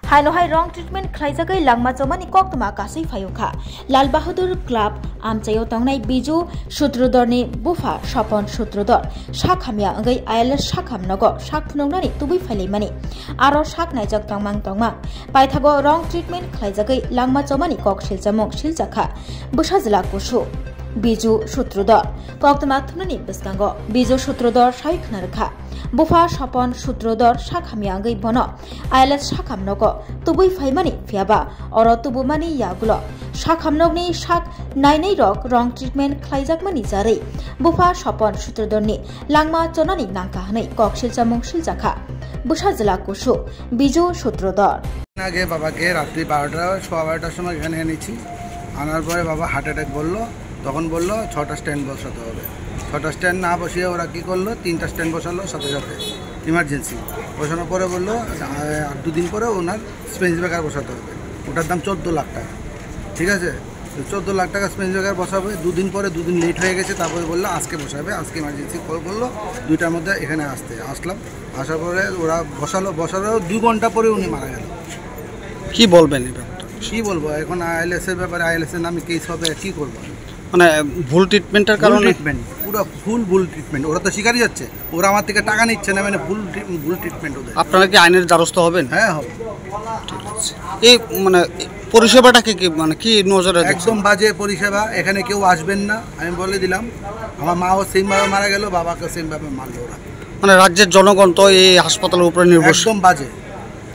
हाइनोहाय रंग ट्रिटमेंट खालायजागै लांमा जमानि कक्तमा गासै फायुखा लाल बाहादुर क्लाब आमचायाव तंनाय बिजु सूत्रधरनि बुफा सपन सूत्रधर साखामिया अंगै आयलस साखामनगो साखफुनंनानि तुबै फाइलैमानि आरो साख नायजाक तंमां पाइथागो रंग ट्रिटमेंट खालायजागै लांमा जमानि कक सिलजामुं सिलजाखा बोसाजिला कुसु बिजु सूत्रधर कक्तमा थुननि बिस्कांगो बिजु सूत्रधर सायखनारखा बुफा सपन सूत्रधर साखामिया अंगै बनो आयलस साखामनगो तुबै फाइमानि फियाबा और तुबुमानि यागुलो साखामनगनि साख नायनै रक रंग ट्रिटमेंट खालायजाकमानि जारै बुफा सपन सूत्रधरनि लांमा चनानि नांका हनै कक सिलजामुं सिलजाखा बोसाजिला कुसु बिजु सूत्रधर আগে বাবাকে রাত্রি 12টার সময় এখানে এনেছি আনার পরে বাবা হার্ট অ্যাটাক বললো তখন বললো 6টা স্ট্যান্ড বসাতে হবে 6টা স্ট্যান্ড না বসিয়ে ওরা কী করলো 3টা স্ট্যান্ড বসালো সাথে সাথে ইমার্জেন্সি বসানোর পরে বললো আর 2 দিন পরে ওনার স্পেঞ্জ ব্রেকার বসাতে হবে ওটার দাম 14 লাখ টাকা ঠিক আছে 14 লাখ টাকা স্পেঞ্জ ব্রেকার বসাবে 2 দিন পরে 2 দিন লেট হয়ে গেছে তারপরে বললো আজকে বসাবে আজকে ইমার্জেন্সি কল করলো 2টার মধ্যে এখানে আসলাম আসার পরে ওরা বসালো 2 ঘন্টা পরে উনি মারা গেল কি বলবেন এই ব্যাপারটা কি বলবো এখন আইএলএস এর ব্যাপারে আইএলএস এর নামে কেস হবে কি করব মানে ভুল ট্রিটমেন্টের কারণে ট্রিটমেন্ট পুরো ভুল ট্রিটমেন্ট ওরা তো স্বীকারই যাচ্ছে ওরা আমার থেকে টাকা নিচ্ছে না মানে ভুল ট্রিটমেন্ট ওদের আপনারা কি আইনের দ্বারস্থ হবেন হ্যাঁ হবে ঠিক আছে এই মানে পরিষেবাটাকে কি মানে কি নজরে একদম বাজে পরিষেবা এখানে কেউ আসবেন না আমি বলে দিলাম আমার মাও সেমভাবে মারা গেল বাবাকে সেমভাবে মারলো ওরা মানে রাজ্যের জনগণ তো এই হাসপাতালের উপরে নির্ভরশীল একদম বাজে